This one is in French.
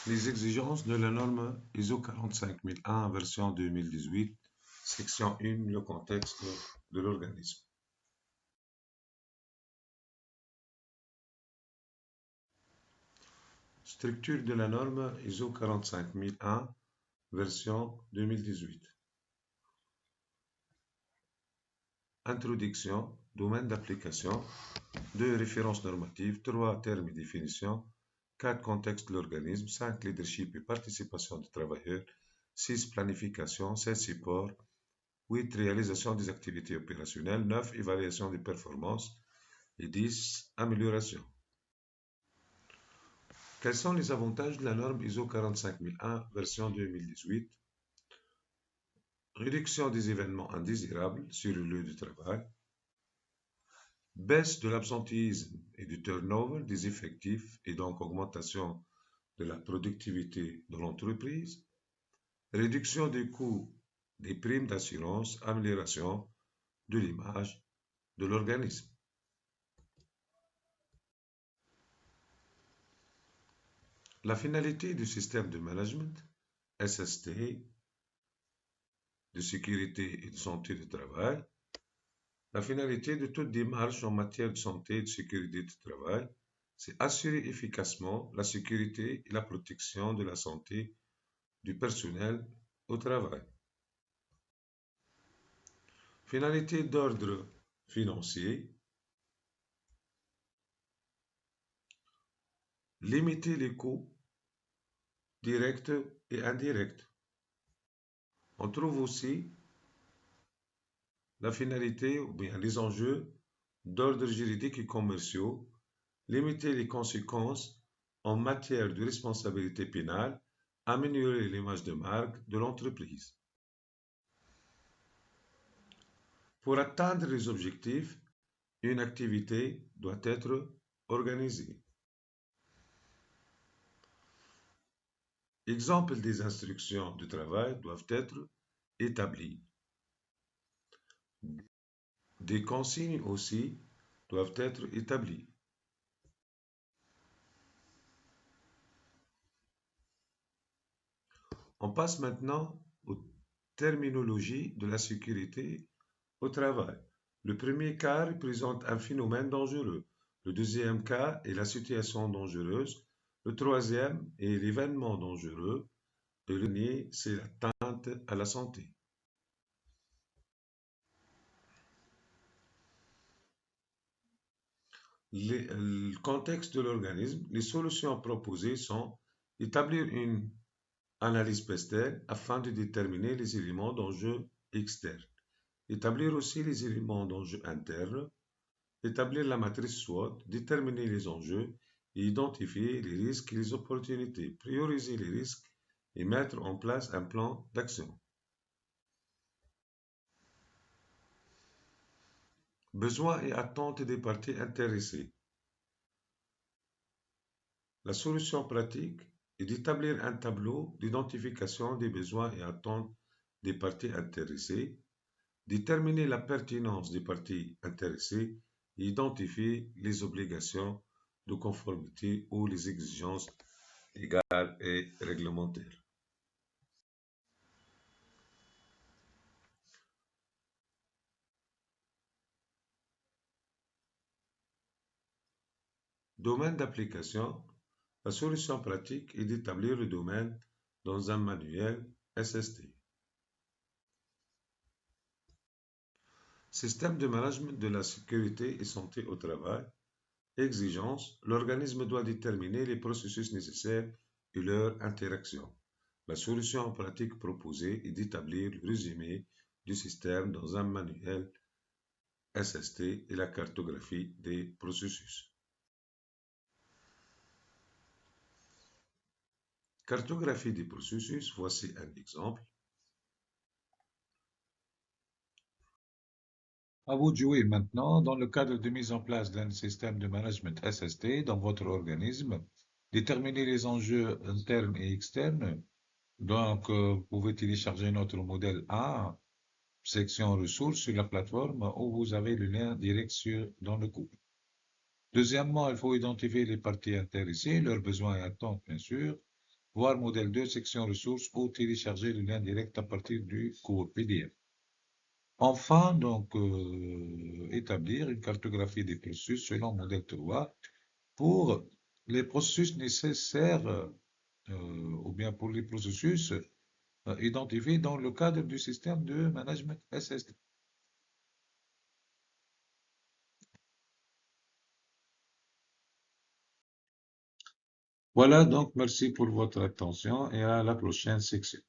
Les exigences de la norme ISO 45001 version 2018, section 1, le contexte de l'organisme. Structure de la norme ISO 45001 version 2018. Introduction, domaine d'application, 2 références normatives, 3 termes et définitions, 4 contexte de l'organisme, 5 leadership et participation des travailleurs, 6 planification, 7 support, 8 réalisation des activités opérationnelles, 9 évaluation des performances et 10 amélioration. Quels sont les avantages de la norme ISO 45001 version 2018? Réduction des événements indésirables sur le lieu de travail, baisse de l'absentéisme et du turnover des effectifs et donc augmentation de la productivité de l'entreprise, réduction des coûts des primes d'assurance, amélioration de l'image de l'organisme. La finalité du système de management, SST, de sécurité et de santé du travail, la finalité de toute démarche en matière de santé et de sécurité du travail, c'est assurer efficacement la sécurité et la protection de la santé du personnel au travail. Finalité d'ordre financier, limiter les coûts directs et indirects. On trouve aussi la finalité ou bien les enjeux d'ordre juridique et commerciaux, limiter les conséquences en matière de responsabilité pénale, améliorer l'image de marque de l'entreprise. Pour atteindre les objectifs, une activité doit être organisée. Exemple des instructions de travail doivent être établies. Des consignes aussi doivent être établies. On passe maintenant aux terminologies de la sécurité au travail. Le premier cas représente un phénomène dangereux. Le deuxième cas est la situation dangereuse. Le troisième est l'événement dangereux. Et le dernier, c'est l'atteinte à la santé. Le contexte de l'organisme, les solutions proposées sont établir une analyse PESTEL afin de déterminer les éléments d'enjeu externes, établir aussi les éléments d'enjeu internes, établir la matrice SWOT, déterminer les enjeux et identifier les risques et les opportunités, prioriser les risques et mettre en place un plan d'action. Besoins et attentes des parties intéressées. La solution pratique est d'établir un tableau d'identification des besoins et attentes des parties intéressées, déterminer la pertinence des parties intéressées et identifier les obligations de conformité ou les exigences légales et réglementaires. Domaine d'application. La solution pratique est d'établir le domaine dans un manuel SST. Système de management de la sécurité et santé au travail. Exigence. L'organisme doit déterminer les processus nécessaires et leur interaction. La solution pratique proposée est d'établir le résumé du système dans un manuel SST et la cartographie des processus. Cartographie des processus, voici un exemple. À vous de jouer maintenant. Dans le cadre de mise en place d'un système de management SST dans votre organisme, déterminez les enjeux internes et externes. Donc, vous pouvez télécharger notre modèle A, section ressources sur la plateforme où vous avez le lien direct dans le cours. Deuxièmement, il faut identifier les parties intéressées, leurs besoins et attentes, bien sûr. voir modèle 2, section ressources ou télécharger le lien direct à partir du cours PDF. Enfin, donc, établir une cartographie des processus selon modèle 3 pour les processus nécessaires ou bien pour les processus identifiés dans le cadre du système de management SSD. Voilà, donc merci pour votre attention et à la prochaine section.